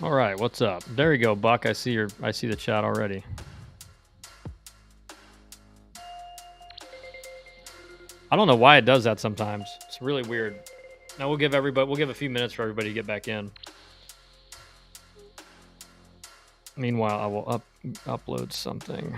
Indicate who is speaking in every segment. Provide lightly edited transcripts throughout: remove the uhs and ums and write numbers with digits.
Speaker 1: All right, what's up? There you go, Buck. I see the chat already. I don't know why it does that sometimes. It's really weird. Now we'll give a few minutes for everybody to get back in. Meanwhile, I will upload something.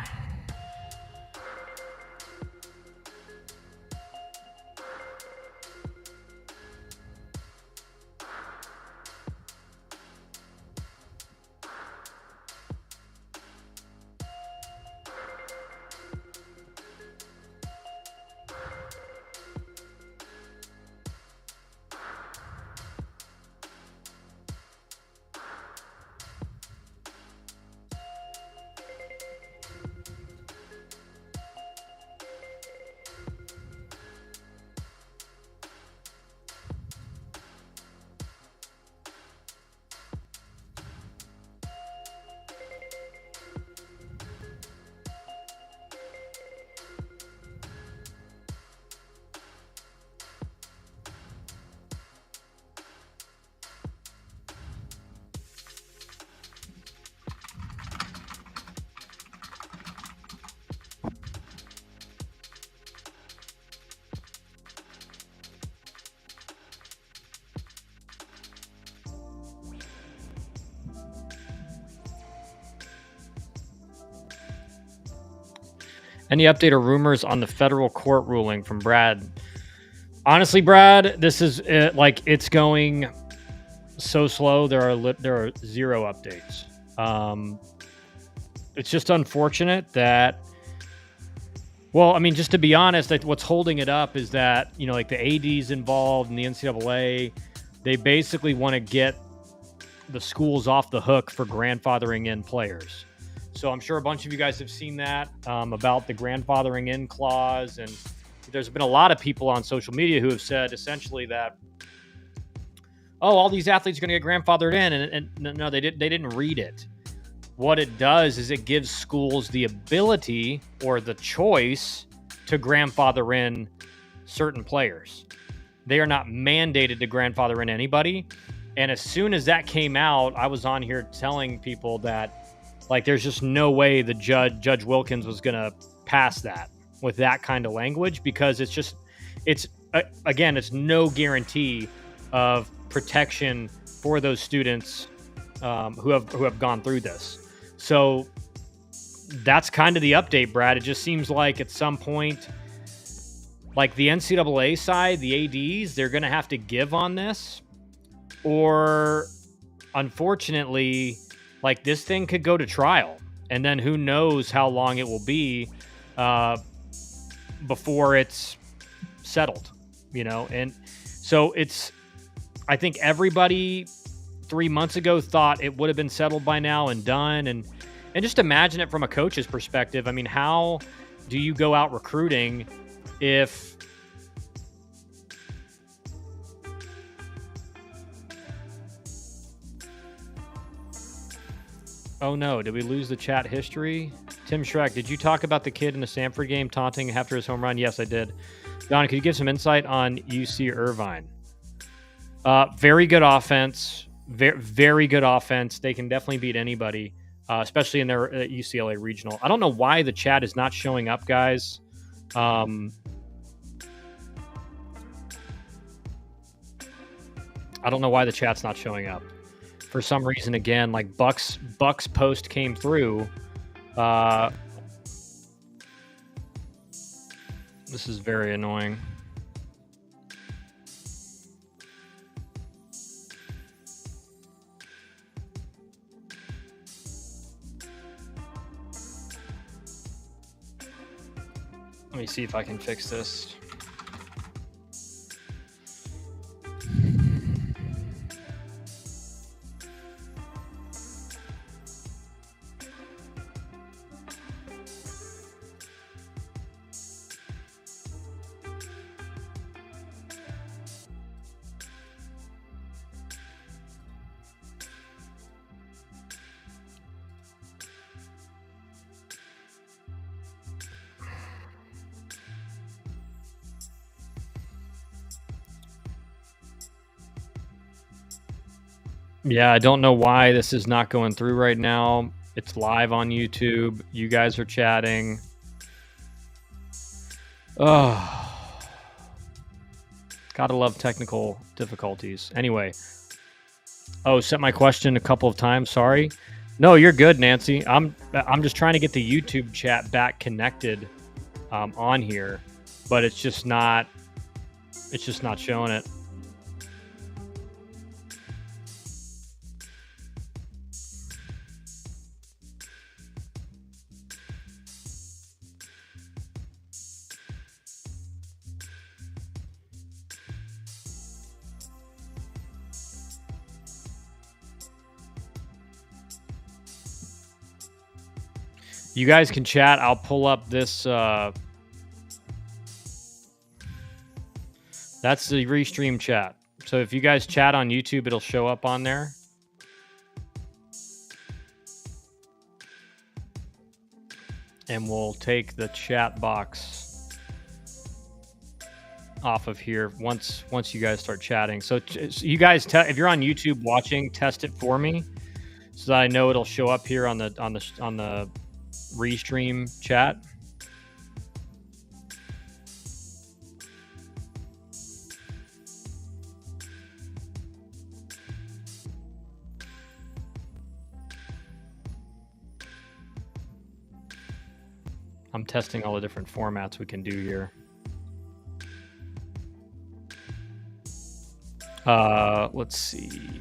Speaker 1: Any update or rumors on the federal court ruling from Brad? Honestly, Brad, this is it's going so slow. There are zero updates. It's just unfortunate that. Well, I mean, just to be honest, what's holding it up is that like the ADs involved in the NCAA, they basically want to get the schools off the hook for grandfathering in players. So I'm sure a bunch of you guys have seen that about the grandfathering in clause, and there's been a lot of people on social media who have said essentially that, oh, all these athletes are going to get grandfathered in, and no, they didn't read it. What it does is it gives schools the ability or the choice to grandfather in certain players. They are not mandated to grandfather in anybody. And as soon as that came out, I was on here telling people that there's just no way the Judge Wilkins was going to pass that with that kind of language, because it's no guarantee of protection for those students who have gone through this. So that's kind of the update, Brad. It just seems like at some point, the NCAA side, the ADs, they're going to have to give on this, or unfortunately, this thing could go to trial, and then who knows how long it will be before it's settled, And so I think everybody 3 months ago thought it would have been settled by now and done. And just imagine it from a coach's perspective. I mean, how do you go out recruiting if oh no, did we lose the chat history? Tim Shrek, did you talk about the kid in the Samford game taunting after his home run? Yes, I did. Don, could you give some insight on UC Irvine? Very good offense. Very, very good offense. They can definitely beat anybody, especially in their UCLA regional. I don't know why the chat is not showing up, guys. I don't know why the chat's not showing up. For some reason, again, Buck's post came through. This is very annoying. Let me see if I can fix this. Yeah, I don't know why this is not going through right now. It's live on YouTube. You guys are chatting. Oh, gotta love technical difficulties. Anyway, sent my question a couple of times. Sorry. No, you're good, Nancy. I'm just trying to get the YouTube chat back connected on here, but it's just not showing it. You guys can chat. I'll pull up this. That's the restream chat. So if you guys chat on YouTube, it'll show up on there. And we'll take the chat box off of here once you guys start chatting. So you guys, if you're on YouTube watching, test it for me, so that I know it'll show up here on the restream chat. I'm testing all the different formats we can do here. Let's see.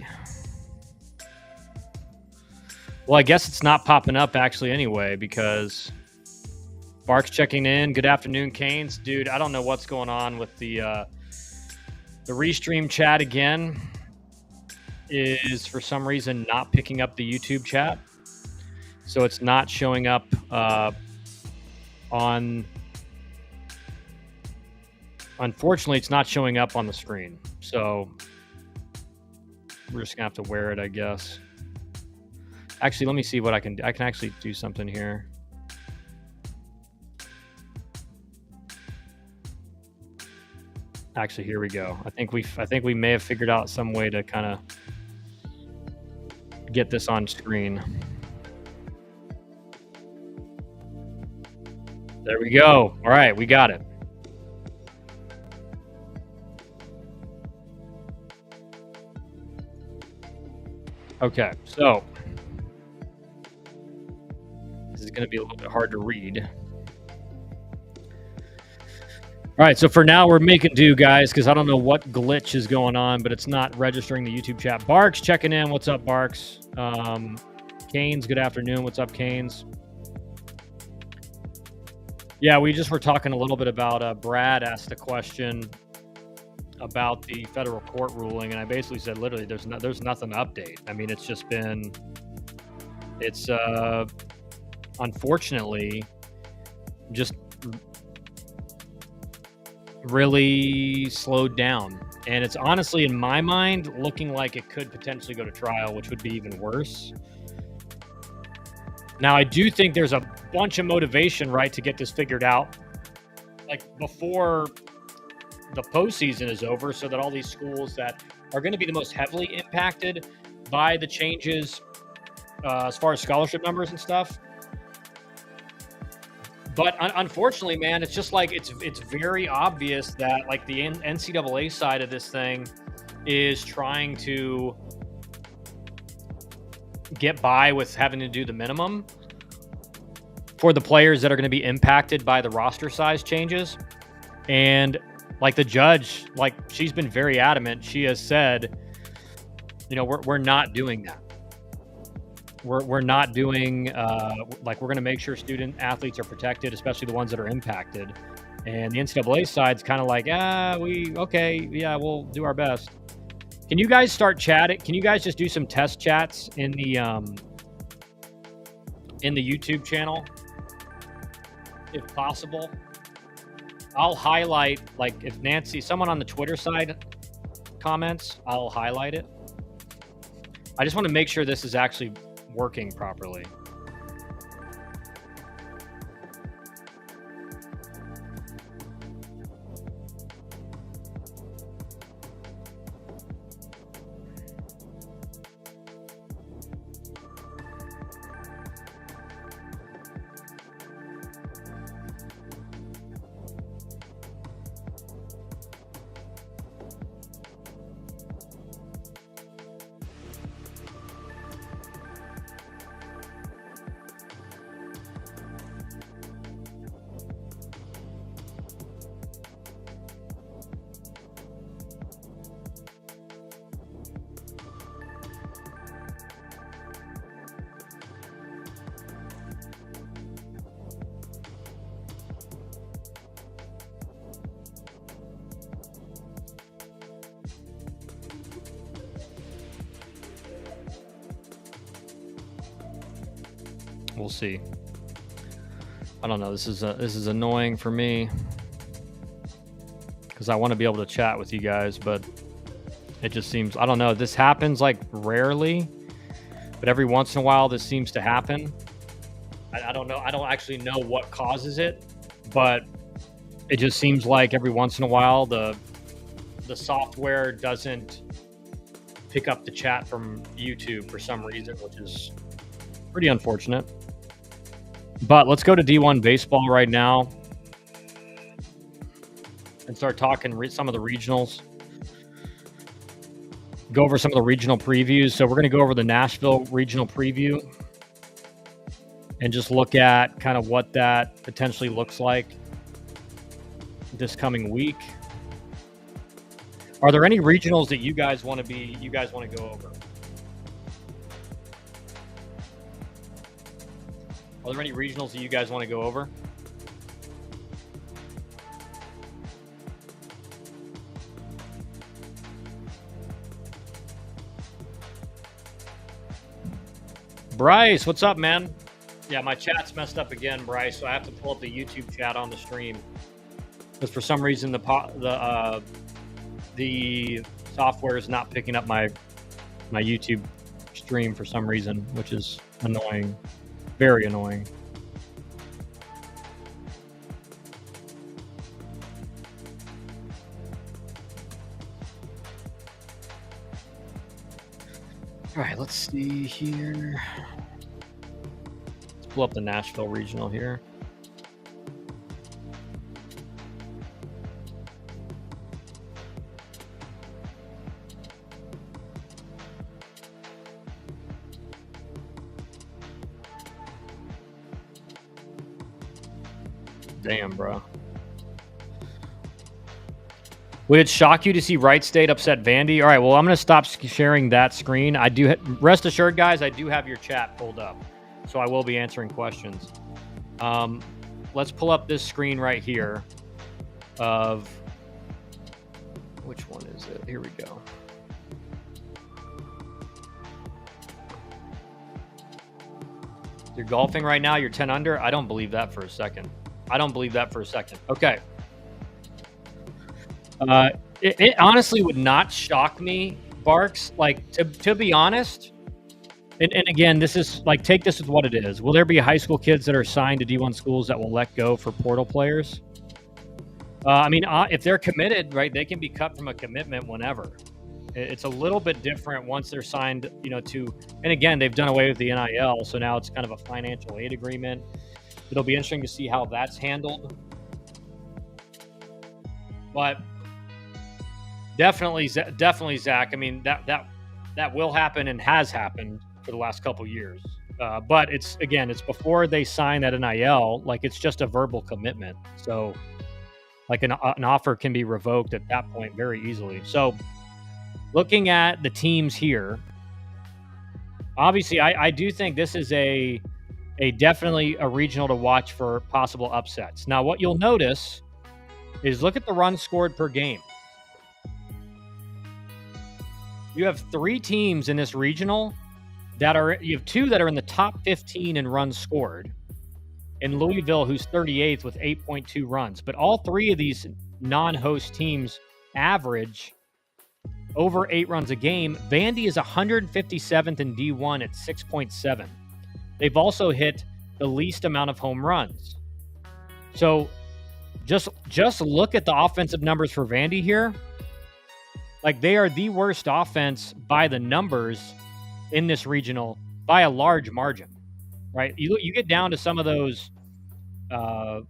Speaker 1: Well, I guess it's not popping up actually anyway, because Bark's checking in. Good afternoon, Canes. Dude, I don't know what's going on with the restream chat again. Is for some reason not picking up the YouTube chat. So it's not showing up on... Unfortunately, it's not showing up on the screen. So we're just going to have to wear it, I guess. Actually, let me see what I can do. I can actually do something here. Actually, here we go. I think we may have figured out some way to kind of get this on screen. There we go. All right, we got it. Okay, so this is going to be a little bit hard to read. All right, so for now, we're making do, guys, because I don't know what glitch is going on, but it's not registering the YouTube chat. Barks checking in. What's up, Barks? Canes, good afternoon. What's up, Canes? Yeah, we just were talking a little bit about Brad asked a question about the federal court ruling, and I basically said literally there's nothing to update. I mean, it's just been, it's unfortunately just really slowed down, and it's honestly, in my mind, looking like it could potentially go to trial, which would be even worse. Now, I do think there's a bunch of motivation, right, to get this figured out, like before the postseason is over, so that all these schools that are going to be the most heavily impacted by the changes as far as scholarship numbers and stuff. But unfortunately, man, it's just like it's very obvious that like the NCAA side of this thing is trying to get by with having to do the minimum for the players that are going to be impacted by the roster size changes. And like the judge, like she's been very adamant. She has said, you know, we're not doing that. We're not doing like we're going to make sure student athletes are protected, especially the ones that are impacted. And the NCAA side's kind of like, we'll do our best. Can you guys start chatting? Can you guys just do some test chats in the YouTube channel, if possible? I'll highlight, like, if Nancy, someone on the Twitter side comments, I'll highlight it. I just want to make sure this is actually working properly. We'll see. I don't know. This is annoying for me because I want to be able to chat with you guys, but it just seems, I don't know. This happens like rarely, but every once in a while this seems to happen. I don't know. I don't actually know what causes it, but it just seems like every once in a while the software doesn't pick up the chat from YouTube for some reason, which is pretty unfortunate. But let's go to D1 baseball right now and start talking some of the regionals. Go over some of the regional previews. So we're going to go over the Nashville regional preview and just look at kind of what that potentially looks like this coming week. Are there any regionals that you guys want to go over? Are there any regionals that you guys want to go over? Bryce, what's up, man? Yeah, my chat's messed up again, Bryce, so I have to pull up the YouTube chat on the stream because for some reason the software is not picking up my YouTube stream for some reason, which is annoying. Very annoying. All right, let's see here. Let's pull up the Nashville regional here. Damn, bro. Would it shock you to see Wright State upset Vandy? All right, well, I'm going to stop sharing that screen. Rest assured, guys, I do have your chat pulled up, so I will be answering questions. Let's pull up this screen right here of, which one is it? Here we go. You're golfing right now? You're 10 under? I don't believe that for a second. Okay. It honestly would not shock me, Barks. Like, to be honest, and again, this is like, take this with what it is. Will there be high school kids that are signed to D1 schools that will let go for portal players? I mean, if they're committed, right, they can be cut from a commitment whenever. It's a little bit different once they're signed, to, and again, they've done away with the NIL, so now it's kind of a financial aid agreement. It'll be interesting to see how that's handled. But definitely, Zach. I mean, that will happen and has happened for the last couple years. But it's before they sign that NIL. Like, it's just a verbal commitment. So, like, an offer can be revoked at that point very easily. So, looking at the teams here, obviously, I do think this is a definitely a regional to watch for possible upsets. Now, what you'll notice is look at the runs scored per game. You have 3 teams in this regional you have 2 that are in the top 15 in runs scored, and Louisville, who's 38th with 8.2 runs. But all 3 of these non-host teams average over 8 runs a game. Vandy is 157th in D1 at 6.7. They've also hit the least amount of home runs. So just look at the offensive numbers for Vandy here. Like, they are the worst offense by the numbers in this regional by a large margin, right? You get down to some of those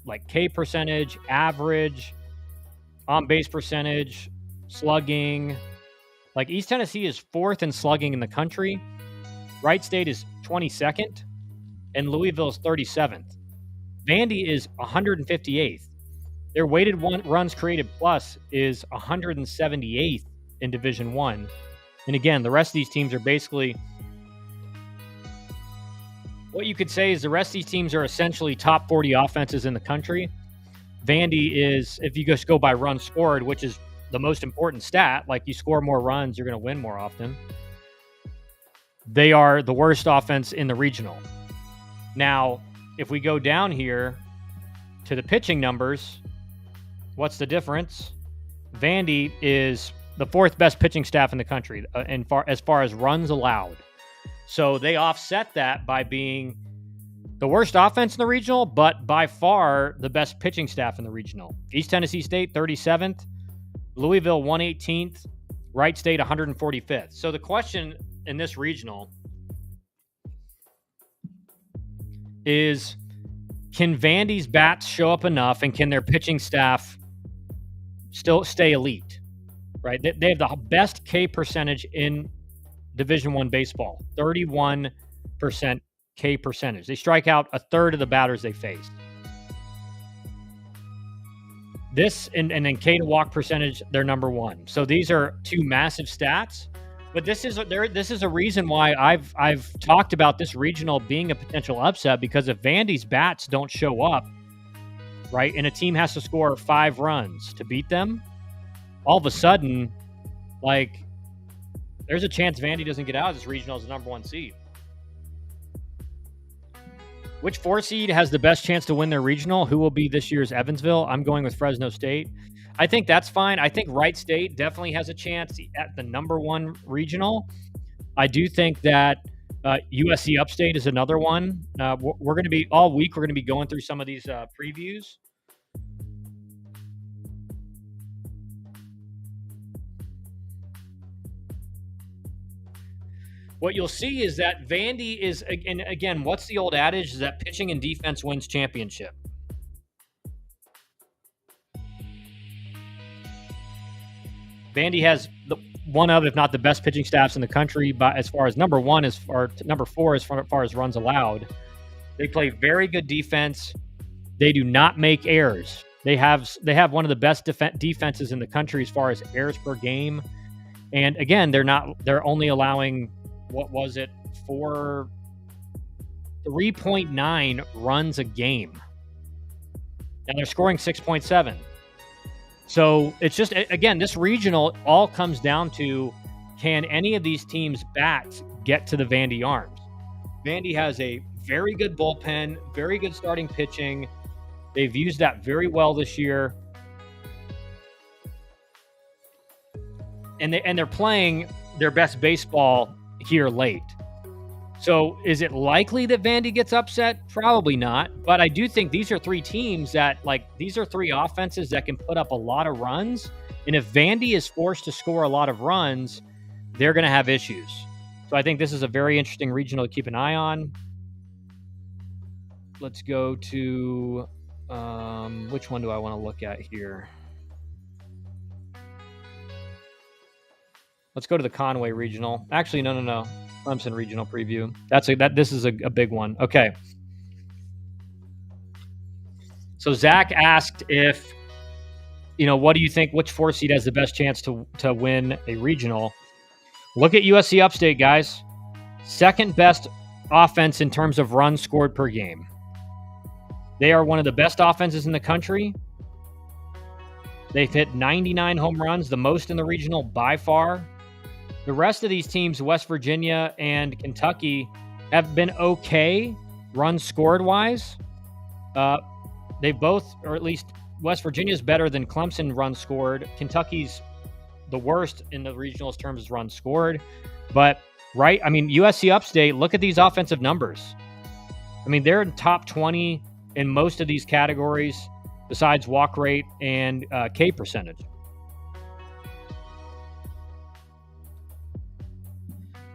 Speaker 1: like K percentage, average, on base percentage, slugging. Like, East Tennessee is 4th in slugging in the country. Wright State is 22nd. And Louisville is 37th. Vandy is 158th. Their weighted runs created plus is 178th in Division I. And again, the rest of these teams are basically, what you could say is the rest of these teams are essentially top 40 offenses in the country. Vandy is, if you just go by runs scored, which is the most important stat, like, you score more runs, you're going to win more often. They are the worst offense in the regional. Now, if we go down here to the pitching numbers, what's the difference? Vandy is the 4th best pitching staff in the country as far as runs allowed. So they offset that by being the worst offense in the regional, but by far the best pitching staff in the regional. East Tennessee State, 37th. Louisville, 118th. Wright State, 145th. So the question in this regional is, can Vandy's bats show up enough, and can their pitching staff still stay elite? Right? They have the best K percentage in Division I baseball, 31% K percentage. They strike out a third of the batters they face. This and then K to walk percentage, they're number 1. So these are 2 massive stats. But this is a reason why I've talked about this regional being a potential upset, because if Vandy's bats don't show up, right, and a team has to score 5 runs to beat them, all of a sudden, like, there's a chance Vandy doesn't get out of this regional as the number 1 seed. Which 4 seed has the best chance to win their regional? Who will be this year's Evansville? I'm going with Fresno State. I think that's fine. I think Wright State definitely has a chance at the number 1 regional. I do think that USC Upstate is another one. We're going to be all week. We're going to be going through some of these previews. What you'll see is that Vandy is, and again, what's the old adage? Is that pitching and defense wins championship. Vandy has one of, if not the best pitching staffs in the country, but as far as number 1 or number 4 as far as runs allowed. They play very good defense. They do not make errors. They have one of the best defenses in the country as far as errors per game. And again, they're only allowing, what was it, 3.9 runs a game. And they're scoring 6.7. So it's just, again, this regional all comes down to, can any of these teams' bats get to the Vandy arms? Vandy has a very good bullpen, very good starting pitching. They've used that very well this year. And they're playing their best baseball here late. So is it likely that Vandy gets upset? Probably not. But I do think these are 3 teams that, these are 3 offenses that can put up a lot of runs. And if Vandy is forced to score a lot of runs, they're going to have issues. So I think this is a very interesting regional to keep an eye on. Let's go to, which one do I want to look at here? Let's go to the Conway regional. Actually, no. Clemson regional preview. This is a big one. Okay. So Zach asked if, what do you think, which 4 seed has the best chance to win a regional? Look at USC Upstate, guys. 2nd best offense in terms of runs scored per game. They are one of the best offenses in the country. They've hit 99 home runs, the most in the regional by far. The rest of these teams, West Virginia and Kentucky, have been okay runs scored-wise. They both, or at least West Virginia's better than Clemson runs scored. Kentucky's the worst in the regionals terms as runs scored. But, USC Upstate, look at these offensive numbers. They're in top 20 in most of these categories besides walk rate and K percentage.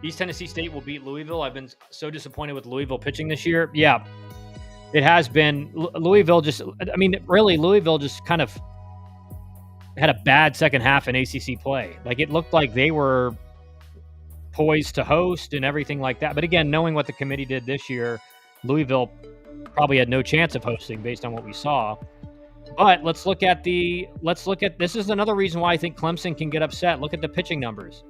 Speaker 1: East Tennessee State will beat Louisville. I've been so disappointed with Louisville pitching this year. Yeah, it has been. Louisville just kind of had a bad second half in ACC play. It looked like they were poised to host and everything like that. But again, knowing what the committee did this year, Louisville probably had no chance of hosting based on what we saw. But let's look at this is another reason why I think Clemson can get upset. Look at the pitching numbers.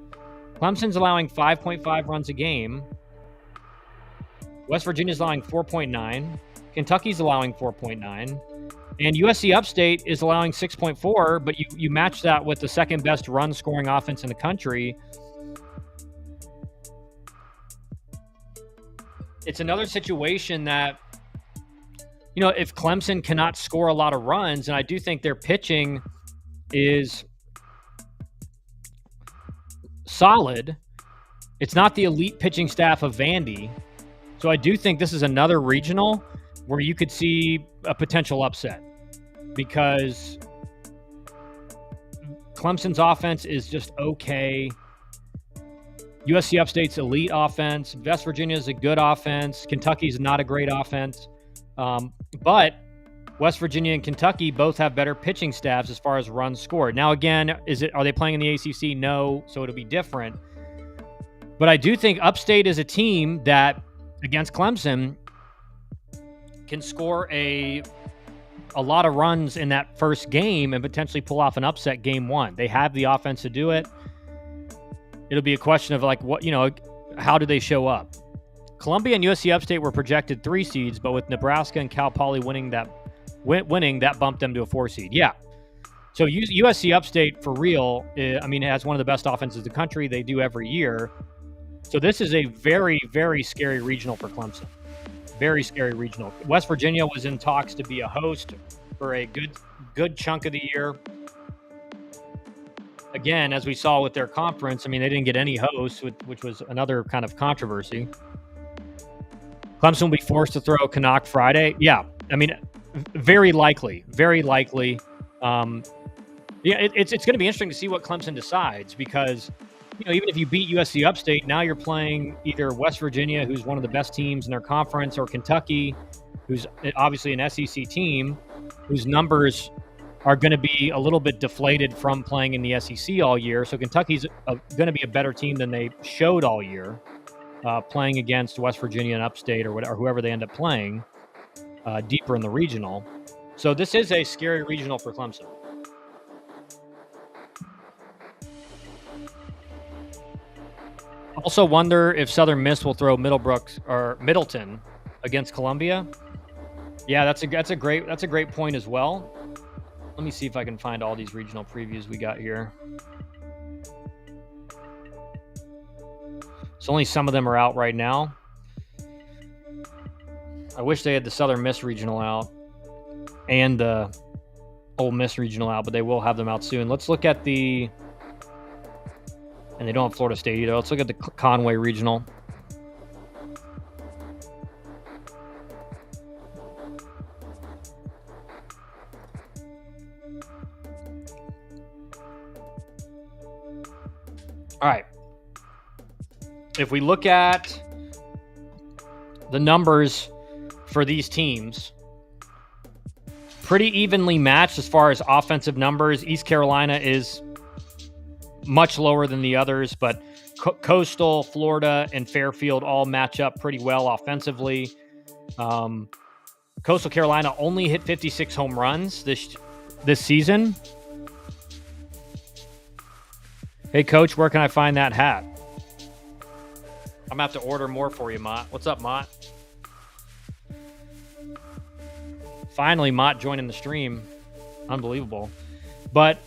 Speaker 1: Clemson's allowing 5.5 runs a game. West Virginia's allowing 4.9. Kentucky's allowing 4.9. And USC Upstate is allowing 6.4, but you match that with the 2nd best run scoring offense in the country. it's another situation that, if Clemson cannot score a lot of runs, and I do think their pitching is solid, it's not the elite pitching staff of Vandy. So I do think this is another regional where you could see a potential upset because Clemson's offense is just okay. USC Upstate's elite offense. West Virginia's a good offense. Kentucky's not a great offense. But West Virginia and Kentucky both have better pitching staffs as far as runs scored. Now, again, are they playing in the ACC? No, so it'll be different. But I do think Upstate is a team that, against Clemson, can score a lot of runs in that first game and potentially pull off an upset game one. They have the offense to do it. It'll be a question of how do they show up? Columbia and USC Upstate were projected 3 seeds, but with Nebraska and Cal Poly winning, that bumped them to a 4 seed. Yeah. So USC Upstate, for real, it has one of the best offenses in the country. They do every year. So this is a very, very scary regional for Clemson. Very scary regional. West Virginia was in talks to be a host for a good chunk of the year. Again, as we saw with their conference, they didn't get any hosts, which was another kind of controversy. Clemson will be forced to throw Canuck Friday. Yeah, very likely. Very likely. It's going to be interesting to see what Clemson decides because, even if you beat USC Upstate, now you're playing either West Virginia, who's one of the best teams in their conference, or Kentucky, who's obviously an SEC team, whose numbers are going to be a little bit deflated from playing in the SEC all year. So Kentucky's going to be a better team than they showed all year, playing against West Virginia and Upstate or whoever they end up playing deeper in the regional. So this is a scary regional for Clemson. Also wonder if Southern Miss will throw Middleton against Columbia. Yeah, that's a great point as well. Let me see if I can find all these regional previews we got here. So only some of them are out right now. I wish they had the Southern Miss regional out and the Ole Miss regional out, but they will have them out soon. Let's look at and they don't have Florida State either. Let's look at the Conway regional. All right. If we look at the numbers for these teams, pretty evenly matched as far as offensive numbers. East Carolina is much lower than the others, but Coastal, Florida, and Fairfield all match up pretty well offensively. Coastal Carolina only hit 56 home runs this season. Hey, Coach, where can I find that hat? I'm going to have to order more for you, Mott. What's up, Mott? Finally, Mott joining the stream. Unbelievable. But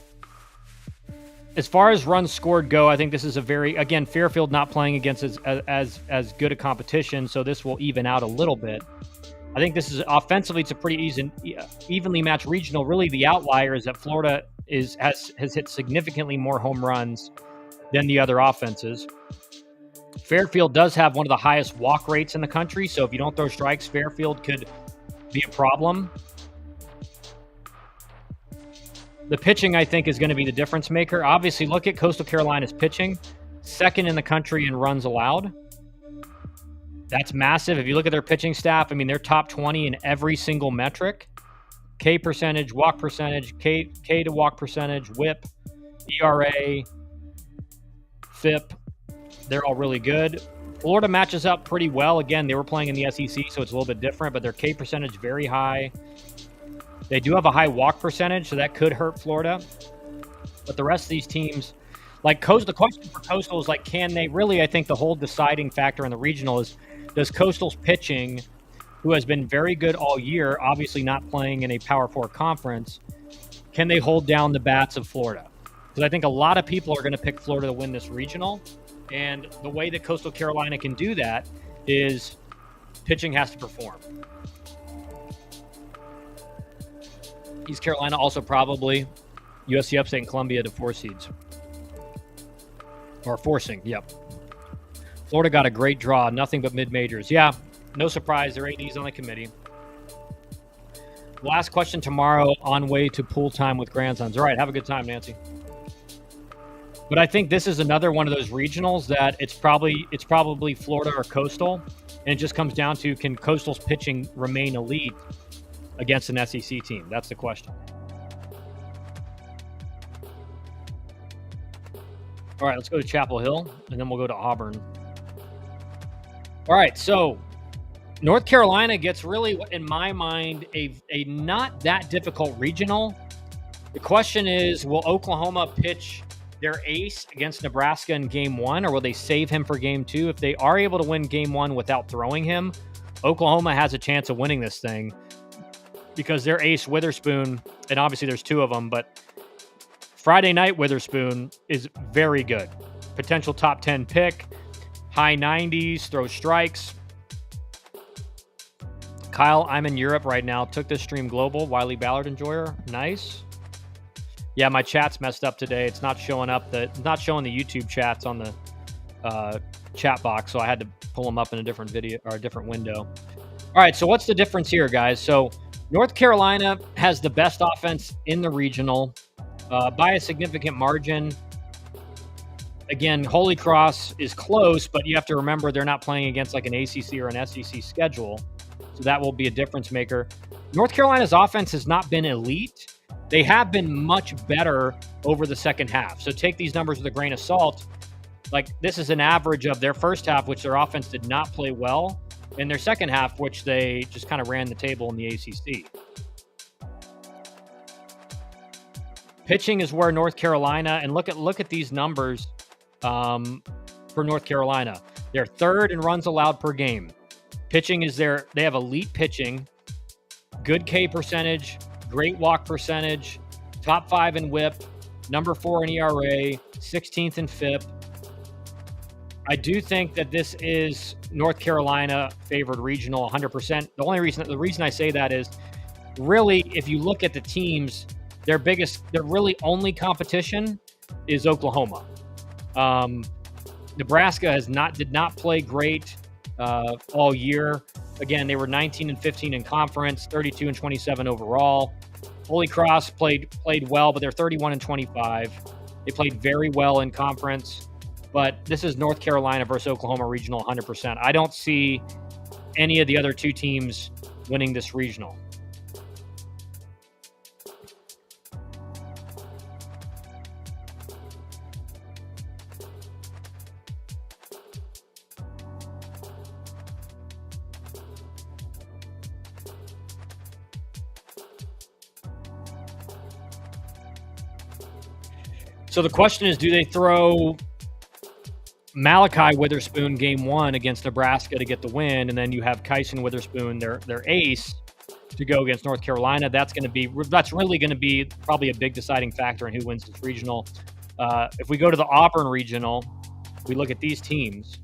Speaker 1: as far as runs scored go, I think this is again, Fairfield not playing against as good a competition, so this will even out a little bit. I think this is offensively, it's a pretty evenly matched regional. Really, the outlier is that Florida has hit significantly more home runs than the other offenses. Fairfield does have one of the highest walk rates in the country, so if you don't throw strikes, Fairfield could be a problem. The pitching, I think, is going to be the difference maker. Obviously, look at Coastal Carolina's pitching. Second in the country in runs allowed. That's massive. If you look at their pitching staff, they're top 20 in every single metric. K percentage, walk percentage, K to walk percentage, whip, ERA, FIP. They're all really good. Florida matches up pretty well. Again, they were playing in the SEC, so it's a little bit different, but their K percentage very high. They do have a high walk percentage, so that could hurt Florida. But the rest of these teams, like Coastal, the question for Coastal is can they really, I think the whole deciding factor in the regional is, does Coastal's pitching, who has been very good all year, obviously not playing in a Power 4 conference, can they hold down the bats of Florida? Because I think a lot of people are going to pick Florida to win this regional. And the way that Coastal Carolina can do that is Pitching has to perform. East Carolina also probably USC upstate Columbia to 4 seeds. Or forcing, yep. Florida got a great draw, nothing but mid-majors. Yeah, no surprise, their AD's on the committee. Last question tomorrow on way to pool time with grandsons. All right, have a good time, Nancy. But I think this is another one of those regionals that it's probably Florida or Coastal, and it just comes down to, can Coastal's pitching remain elite against an SEC team? That's the question. All right, let's go to Chapel Hill, and then we'll go to Auburn. All right, so North Carolina gets really, in my mind, a not that difficult regional. The question is, will Oklahoma pitch their ace against Nebraska in game 1, or will they save him for game 2? If they are able to win game 1 without throwing him, Oklahoma has a chance of winning this thing because their ace Witherspoon, and obviously there's 2 of them, but Friday night Witherspoon is very good. Potential top 10 pick, high 90s, throws strikes. Kyle, I'm in Europe right now. Took this stream global. Wiley Ballard enjoyer. Nice. Yeah, my chat's messed up today. It's not showing up. It's not showing the YouTube chats on the chat box, so I had to pull them up in a different video or a different window. All right, so what's the difference here, guys? So North Carolina has the best offense in the regional by a significant margin. Again, Holy Cross is close, but you have to remember they're not playing against like an ACC or an SEC schedule, so that will be a difference maker. North Carolina's offense has not been elite. They have been much better over the second half. So take these numbers with a grain of salt. Like, this is an average of their first half, which their offense did not play well, and their second half, which they just kind of ran the table in the ACC. Pitching is where North Carolina, and look at these numbers for North Carolina. They're third in runs allowed per game. Pitching is they have elite pitching, good K percentage, great walk percentage, top 5 in WHIP, number 4 in ERA, 16th in FIP. I do think that this is North Carolina favored regional 100%. The reason I say that is, really, if you look at the teams, their really only competition is Oklahoma. Nebraska did not play great all year. Again, they were 19-15 in conference, 32-27 overall. Holy Cross played well, but they're 31-25. They played very well in conference, but this is North Carolina versus Oklahoma regional 100%. I don't see any of the other 2 teams winning this regional. So the question is, do they throw Malachi Witherspoon game 1 against Nebraska to get the win, and then you have Kyson Witherspoon, their ace, to go against North Carolina? That's really going to be probably a big deciding factor in who wins this regional. If we go to the Auburn regional, we look at these teams.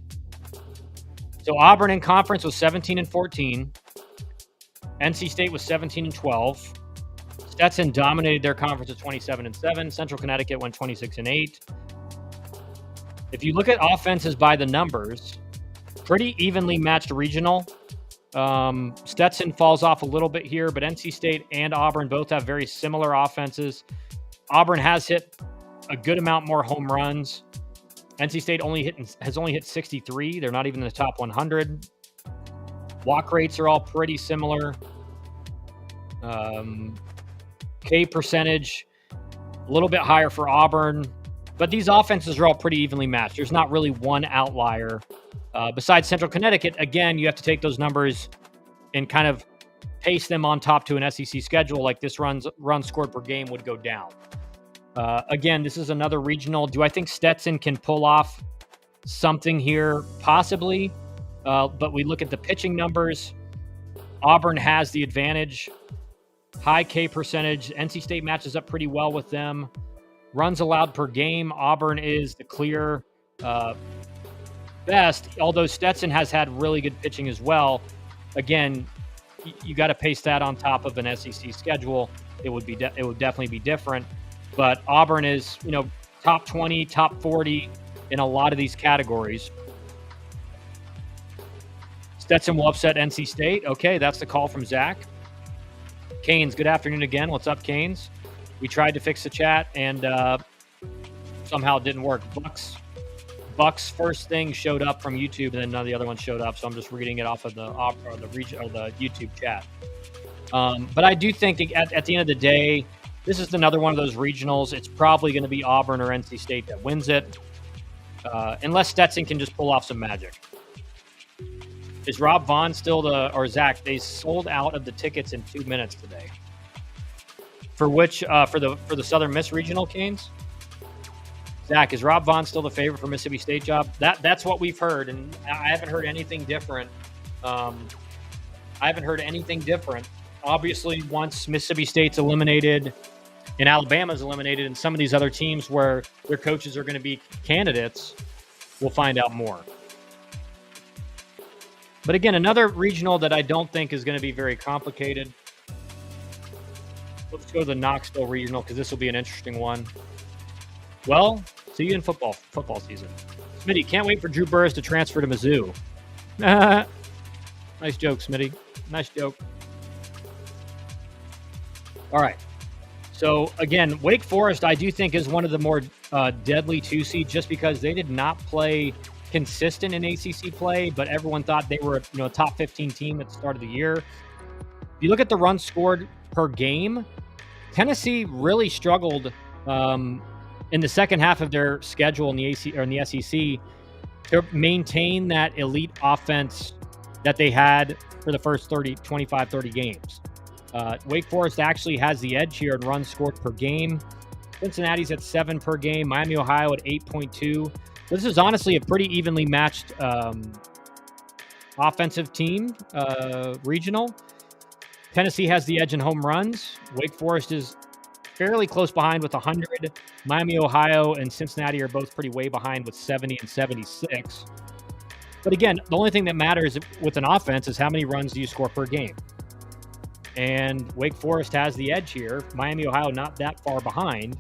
Speaker 1: So Auburn in conference was 17-14. NC State was 17-12. Stetson dominated their conference at 27-7. Central Connecticut went 26-8. If you look at offenses by the numbers, pretty evenly matched regional. Stetson falls off a little bit here, but NC State and Auburn both have very similar offenses. Auburn has hit a good amount more home runs. NC State has only hit 63. They're not even in the top 100. Walk rates are all pretty similar. K percentage, a little bit higher for Auburn. But these offenses are all pretty evenly matched. There's not really one outlier. Besides Central Connecticut, again, you have to take those numbers and kind of pace them on top to an SEC schedule. Like this runs scored per game would go down. Again, this is another regional. Do I think Stetson can pull off something here? Possibly. But we look at the pitching numbers. Auburn has the advantage. High K percentage. NC State matches up pretty well with them. Runs allowed per game. Auburn is the clear best, although Stetson has had really good pitching as well. again, you got to paste that on top of an SEC schedule. It would definitely be different. But Auburn is, top 20, top 40 in a lot of these categories. Stetson will upset NC State. Okay, that's the call from Zach. Canes, good afternoon again. What's up, Canes? We tried to fix the chat, and somehow it didn't work. Buck's first thing showed up from YouTube, and then none of the other ones showed up. So I'm just reading it off of the YouTube chat. But I do think at the end of the day, this is another one of those regionals. It's probably going to be Auburn or NC State that wins it, unless Stetson can just pull off some magic. Is Rob Vaughn still or Zach? They sold out of the tickets in 2 minutes today. For which for the Southern Miss Regional, Canes? Zach, is Rob Vaughn still the favorite for Mississippi State job? That's what we've heard, and I haven't heard anything different. Obviously, once Mississippi State's eliminated and Alabama's eliminated and some of these other teams where their coaches are going to be candidates, we'll find out more. But again, another regional that I don't think is going to be very complicated. Let's go to the Knoxville Regional because this will be an interesting one. Well, see you in football season. Smitty, can't wait for Drew Burress to transfer to Mizzou. Nice joke, Smitty. Nice joke. All right. So, again, Wake Forest, I do think, is one of the more deadly 2 seeds just because they did not play consistent in ACC play, but everyone thought they were a top 15 team at the start of the year. If you look at the runs scored per game, Tennessee really struggled in the second half of their schedule in the SEC to maintain that elite offense that they had for the first 25, 30 games. Wake Forest actually has the edge here in runs scored per game. Cincinnati's at 7 per game. Miami, Ohio at 8.2. This is honestly a pretty evenly matched offensive team, regional. Tennessee has the edge in home runs. Wake Forest is fairly close behind with 100. Miami, Ohio, and Cincinnati are both pretty way behind with 70 and 76. But again, the only thing that matters with an offense is how many runs do you score per game. And Wake Forest has the edge here. Miami, Ohio, not that far behind.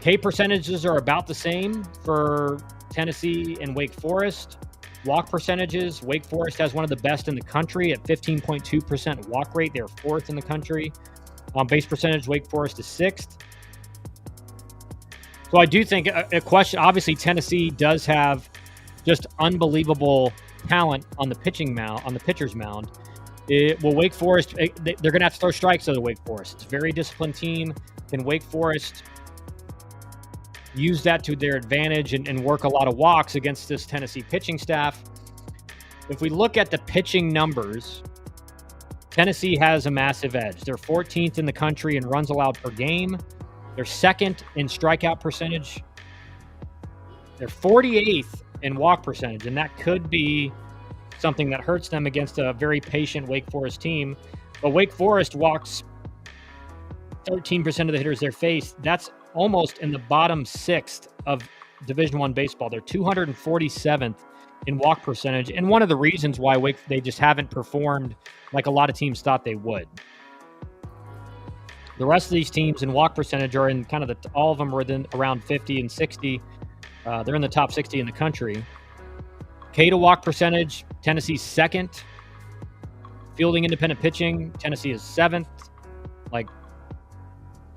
Speaker 1: K percentages are about the same for Tennessee and Wake Forest. Walk percentages, Wake Forest has one of the best in the country at 15.2% walk rate. They're 4th in the country. On base percentage, Wake Forest is 6th. So I do think a question, obviously Tennessee does have just unbelievable talent on the pitcher's mound. Wake Forest, they're going to have to throw strikes to the Wake Forest. It's a very disciplined team. Can Wake Forest use that to their advantage and work a lot of walks against this Tennessee pitching staff? If we look at the pitching numbers, Tennessee has a massive edge. They're 14th in the country in runs allowed per game. They're 2nd in strikeout percentage. They're 48th in walk percentage, and that could be something that hurts them against a very patient Wake Forest team. But Wake Forest walks 13% of the hitters they face. That's almost in the bottom 6th of Division I baseball. They're 247th in walk percentage, and one of the reasons why they just haven't performed like a lot of teams thought they would. The rest of these teams in walk percentage are in kind of all of them are within around 50 and 60. They're in the top 60 in the country. K to walk percentage, Tennessee's 2nd. Fielding independent pitching, Tennessee is 7th.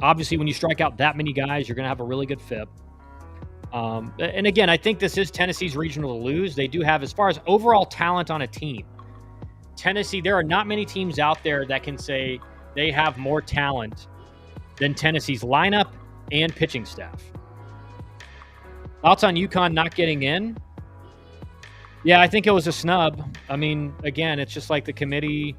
Speaker 1: Obviously, when you strike out that many guys, you're going to have a really good FIP. And again, I think this is Tennessee's regional to lose. They do have, as far as overall talent on a team, Tennessee, there are not many teams out there that can say they have more talent than Tennessee's lineup and pitching staff. Thoughts on UConn not getting in? Yeah, I think it was a snub. I mean, again, it's just like the committee.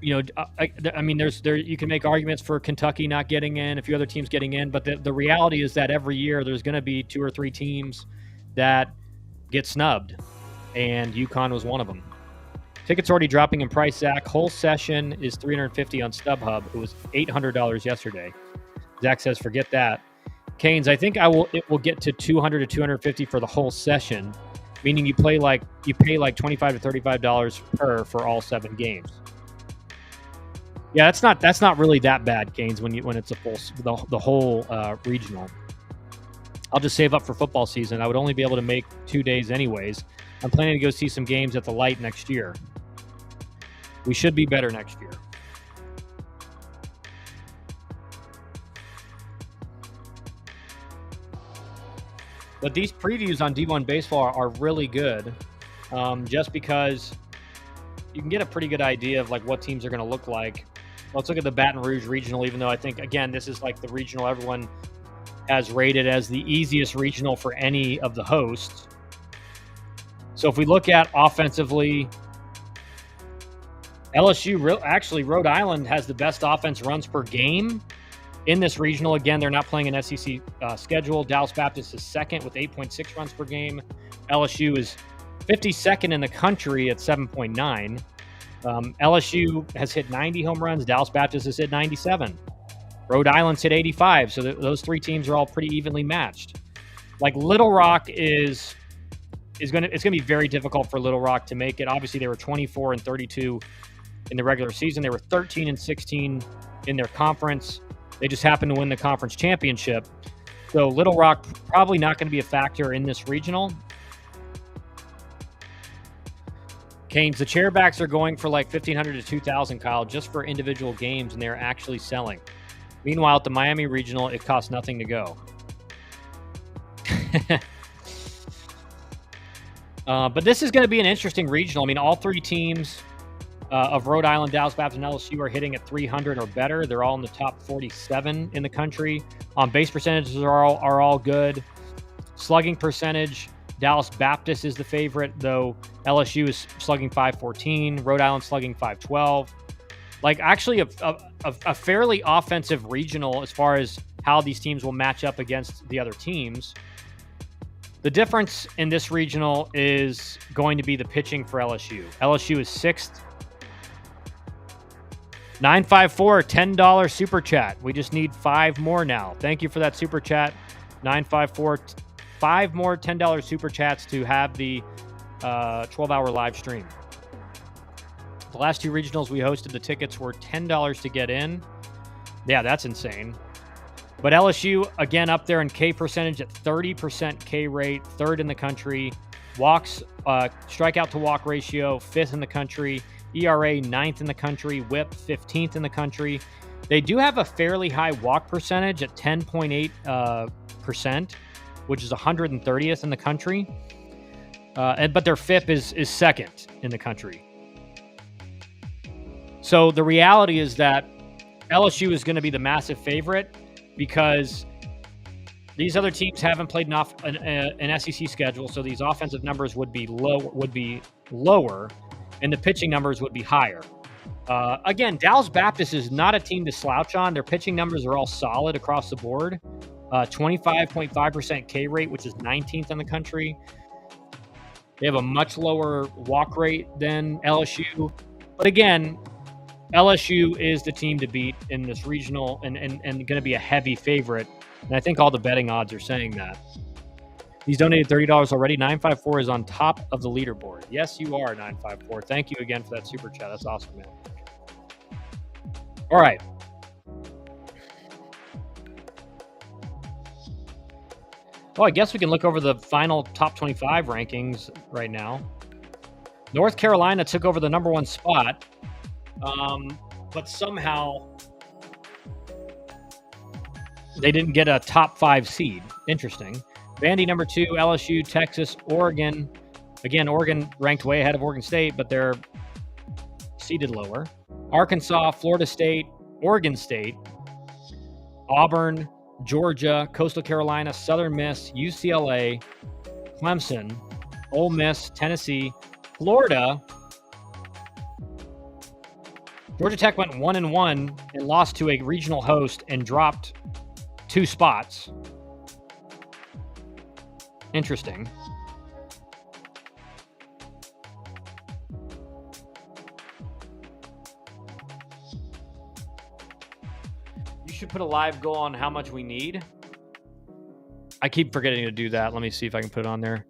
Speaker 1: You can make arguments for Kentucky not getting in, a few other teams getting in, but the reality is that every year there's going to be 2 or 3 teams that get snubbed, and UConn was one of them. Tickets already dropping in price, Zach. Whole session is $350 on StubHub. It was $800 yesterday. Zach says, forget that. Canes, I think it will get to $200 to $250 for the whole session. meaning you pay like $25 to $35 per for all 7 games. Yeah, that's not really that bad, Canes, when it's a full the whole regional. I'll just save up for football season. I would only be able to make 2 days anyways. I'm planning to go see some games at the Light next year. We should be better next year. But these previews on D1 Baseball are really good, just because you can get a pretty good idea of like what teams are going to look like. Let's look at the Baton Rouge Regional, even though I think, again, this is like the regional everyone has rated as the easiest regional for any of the hosts. So if we look at offensively, LSU, actually Rhode Island has the best offense runs per game in this regional. Again, they're not playing an SEC schedule. Dallas Baptist is second with 8.6 runs per game. LSU is 52nd in the country at 7.9. LSU has hit 90 home runs. Dallas Baptist has hit 97. Rhode Island's hit 85. So those 3 teams are all pretty evenly matched. Like Little Rock it's going to be very difficult for Little Rock to make it. Obviously, they were 24 and 32 in the regular season. They were 13 and 16 in their conference. They just happened to win the conference championship. So Little Rock probably not going to be a factor in this regional. Canes, the chairbacks are going for like $1,500 to $2,000, Kyle, just for individual games, and they're actually selling. Meanwhile, at the Miami regional, it costs nothing to go. But this is going to be an interesting regional. I mean, all 3 teams of Rhode Island, Dallas Baptist, and LSU are hitting at 300 or better. They're all in the top 47 in the country. Base percentages are all good. Slugging percentage, Dallas Baptist is the favorite, though LSU is slugging .514, Rhode Island slugging .512. Like, actually a fairly offensive regional as far as how these teams will match up against the other teams. The difference in this regional is going to be the pitching for LSU. LSU is 6th. 954, $10 super chat. We just need 5 more now. Thank you for that super chat. 954, 5 more $10 super chats to have the 12-hour live stream. The last 2 regionals we hosted, the tickets were $10 to get in. Yeah, that's insane. But LSU, again, up there in K percentage at 30% K rate, 3rd in the country. Walks, strikeout to walk ratio, 5th in the country. ERA, 9th in the country. WHIP, 15th in the country. They do have a fairly high walk percentage at 10.8%, which is 130th in the country. But their FIP is 2nd in the country. So the reality is that LSU is going to be the massive favorite because these other teams haven't played an SEC schedule, so these offensive numbers would be lower, and the pitching numbers would be higher. Again, Dallas Baptist is not a team to slouch on. Their pitching numbers are all solid across the board. 25.5% K rate, which is 19th in the country. They have a much lower walk rate than LSU. But again, LSU is the team to beat in this regional and going to be a heavy favorite. And I think all the betting odds are saying that. He's donated $30 already. 954 is on top of the leaderboard. Yes, you are, 954. Thank you again for that super chat. That's awesome, man. All right. Well, I guess we can look over the final top 25 rankings right now. North Carolina took over the number 1 spot. But somehow they didn't get a top 5 seed. Interesting. Vandy number 2, LSU, Texas, Oregon. Again, Oregon ranked way ahead of Oregon State, but they're seeded lower. Arkansas, Florida State, Oregon State, Auburn, Georgia, Coastal Carolina, Southern Miss, UCLA, Clemson, Ole Miss, Tennessee, Florida. Georgia Tech went 1-1 and lost to a regional host and dropped 2 spots. Interesting. You should put a live goal on how much we need. I keep forgetting to do that. Let me see if I can put it on there.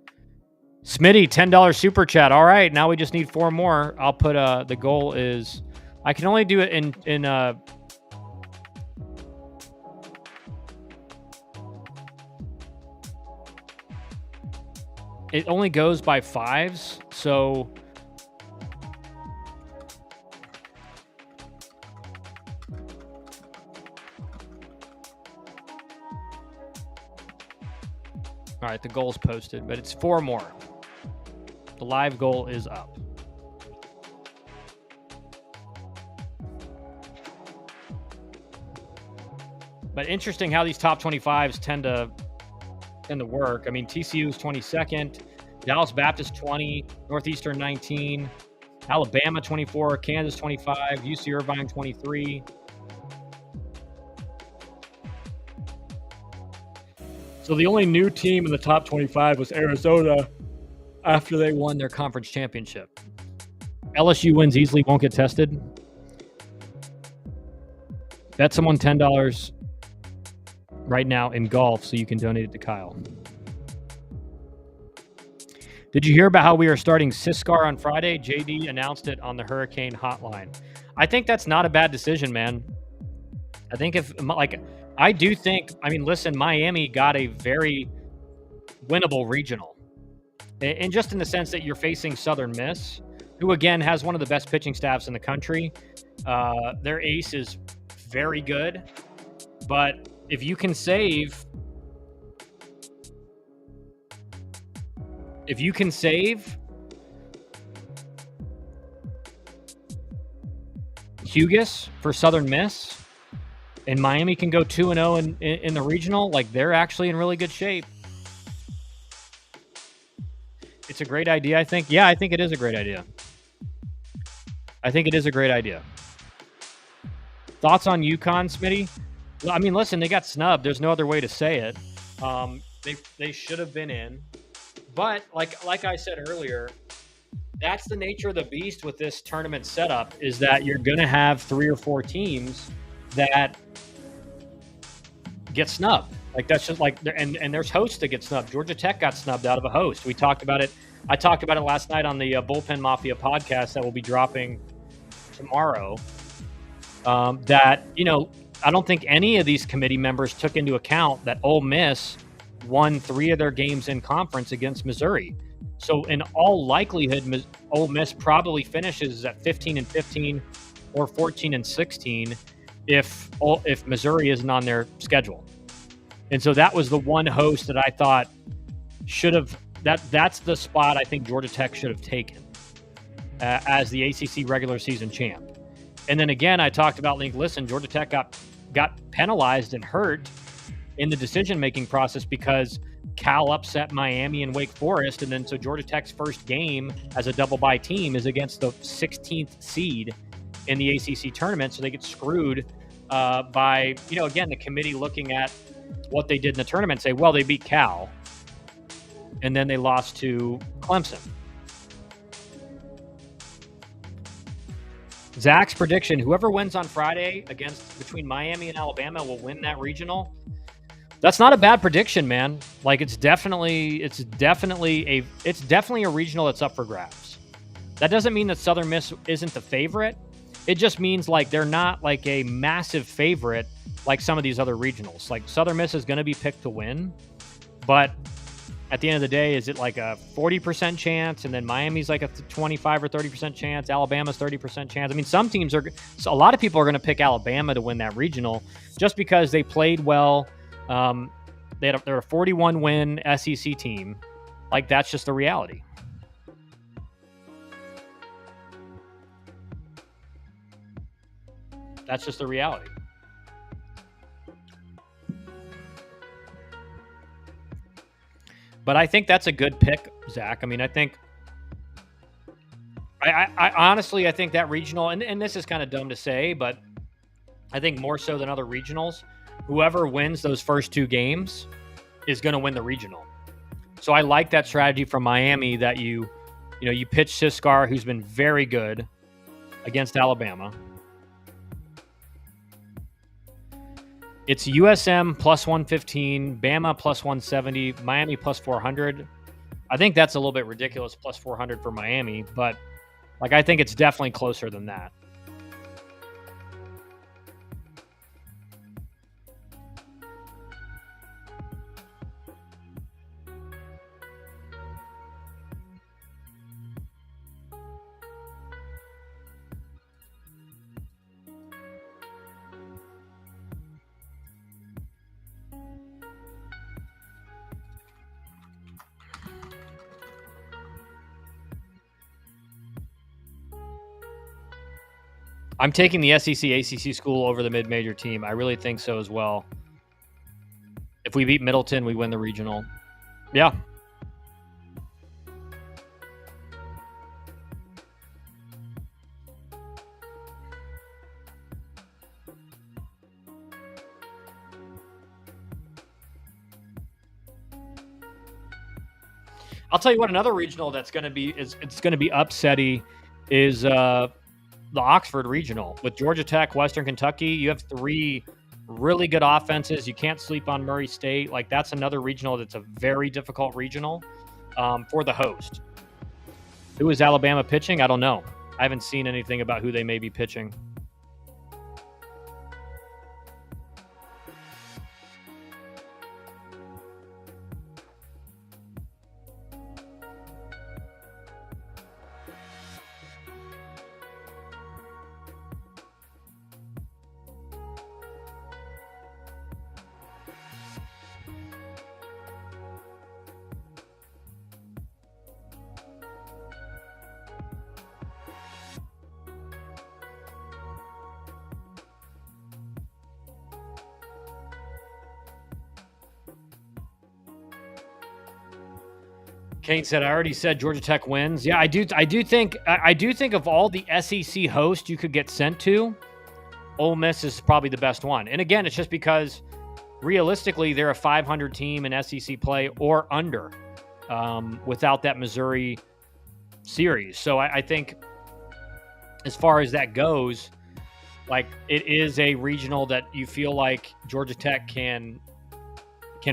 Speaker 1: Smitty, $10 super chat. All right, now we just need 4 more. I'll put the goal is I can only do it in it only goes by 5s, so all right, the goal's posted, but it's 4 more. The live goal is up. But interesting how these top 25s tend to work. I mean, TCU is 22nd, Dallas Baptist 20, Northeastern 19, Alabama 24, Kansas 25, UC Irvine 23. So the only new team in the top 25 was Arizona after they won their conference championship. LSU wins easily, won't get tested. Bet someone $10 right now in golf so you can donate it to Kyle. Did you hear about how we are starting Siscar on Friday? JD announced it on the Hurricane hotline. I think that's not a bad decision, man. I think listen, Miami got a very winnable regional. And just in the sense that you're facing Southern Miss, who again has one of the best pitching staffs in the country. Their ace is very good, but if you can save Hugus for Southern Miss, and Miami can go 2-0 in the regional, like they're actually in really good shape. It's a great idea, I think. Yeah, I think it is a great idea. Thoughts on UConn, Smitty? I mean, listen, they got snubbed. There's no other way to say it. They should have been in. But like I said earlier, that's the nature of the beast with this tournament setup, is that you're going to have 3 or 4 teams that get snubbed. Like that's just like, and there's hosts that get snubbed. Georgia Tech got snubbed out of a host. We talked about it. I talked about it last night on the Bullpen Mafia podcast that will be dropping tomorrow. That, you know, I don't think any of these committee members took into account that Ole Miss won 3 of their games in conference against Missouri. So in all likelihood, Ole Miss probably finishes at 15-15 or 14-16 if Missouri isn't on their schedule. And so that was the one host that I thought should have, that's the spot I think Georgia Tech should have taken as the ACC regular season champ. And then again, I talked about, listen, Georgia Tech got penalized and hurt in the decision-making process because Cal upset Miami and Wake Forest. And then so Georgia Tech's first game as a double-bye team is against the 16th seed in the ACC tournament. So they get screwed by, you know, again, the committee looking at what they did in the tournament, say, well, they beat Cal, and then they lost to Clemson. Zach's prediction: whoever wins on Friday between Miami and Alabama will win that regional. That's not a bad prediction, man. Like it's definitely a regional that's up for grabs. That doesn't mean that Southern Miss isn't the favorite. It just means like they're not like a massive favorite like some of these other regionals. Like Southern Miss is going to be picked to win, but at the end of the day, is it like a 40% chance? And then Miami's like a 25 or 30% chance. Alabama's 30% chance. I mean, a lot of people are going to pick Alabama to win that regional just because they played well. They're a 41 win SEC team. Like that's just the reality. That's just the reality. But I think that's a good pick, Zach. I mean, I think I honestly, I think that regional, and this is kind of dumb to say, but I think more so than other regionals, whoever wins those first 2 games is going to win the regional. So I like that strategy from Miami that you pitch Siscar, who's been very good against Alabama. It's USM plus 115, Bama plus 170, Miami plus 400. I think that's a little bit ridiculous, plus 400 for Miami, but like I think it's definitely closer than that. I'm taking the SEC ACC school over the mid-major team. I really think so as well. If we beat Middleton, we win the regional. Yeah. I'll tell you what, another regional that's going to be it's going to be upsetty is the Oxford regional with Georgia Tech, Western Kentucky. You have three really good offenses. You can't sleep on Murray State. Like that's another regional that's a very difficult regional for the host. Who is Alabama pitching? I don't know. I haven't seen anything about who they may be pitching. Kane said, "I already said Georgia Tech wins." Yeah, I do think of all the SEC hosts you could get sent to, Ole Miss is probably the best one. And again, it's just because realistically they're a 500 team in SEC play or under without that Missouri series. So I think as far as that goes, like it is a regional that you feel like Georgia Tech can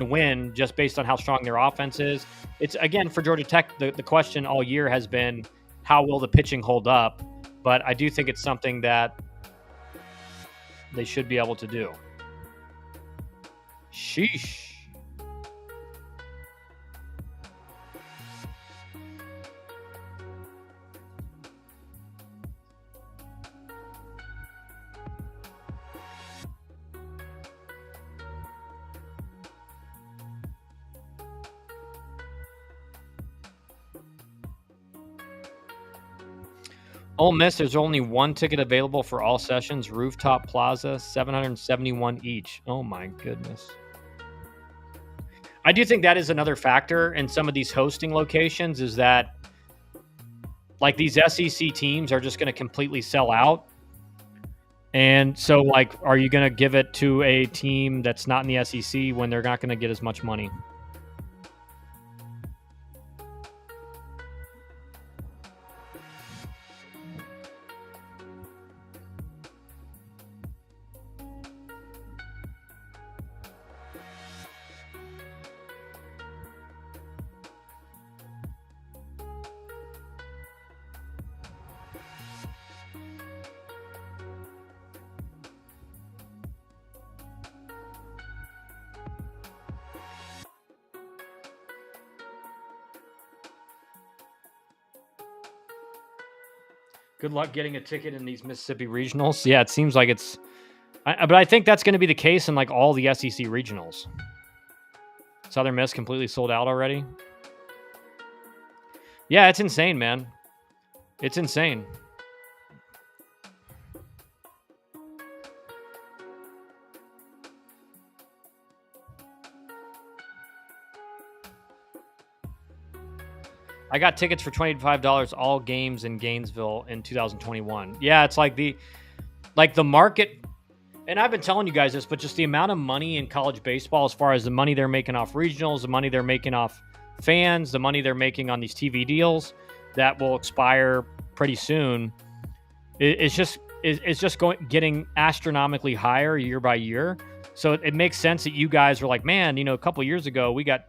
Speaker 1: win just based on how strong their offense is. It's again for Georgia Tech, the question all year has been how will the pitching hold up? But I do think it's something that they should be able to do. Sheesh. Ole Miss, there's only one ticket available for all sessions. Rooftop Plaza, $771 each. Oh my goodness. I do think that is another factor in some of these hosting locations is that like these SEC teams are just going to completely sell out. And so like, are you going to give it to a team that's not in the SEC when they're not going to get as much money? Good luck getting a ticket in these Mississippi regionals. Yeah, it seems like it's, but I think that's going to be the case in like all the SEC regionals. Southern Miss completely sold out already. Yeah, it's insane, man. It's insane. I got tickets for $25 all games in Gainesville in 2021. Yeah, it's like the market, and I've been telling you guys this, but just the amount of money in college baseball as far as the money they're making off regionals, the money they're making off fans, the money they're making on these TV deals that will expire pretty soon. It's just getting astronomically higher year by year. So it makes sense that you guys are like, man, you know, a couple of years ago we got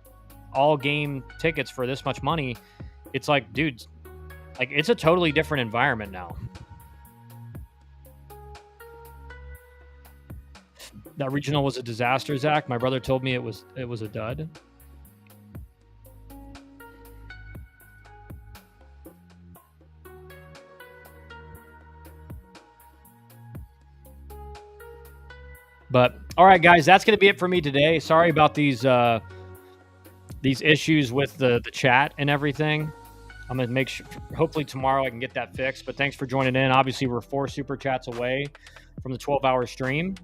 Speaker 1: all game tickets for this much money. It's like, dude, like it's a totally different environment now. That regional was a disaster, Zach. My brother told me it was a dud. But all right, guys, that's going to be it for me today. Sorry about these issues with the chat and everything. I'm going to make sure, hopefully tomorrow I can get that fixed. But thanks for joining in. Obviously, we're 4 super chats away from the 12-hour stream.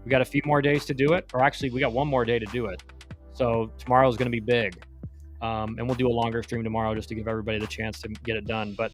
Speaker 1: We got a few more days to do it, or actually, we got one more day to do it. So tomorrow is going to be big, and we'll do a longer stream tomorrow just to give everybody the chance to get it done. But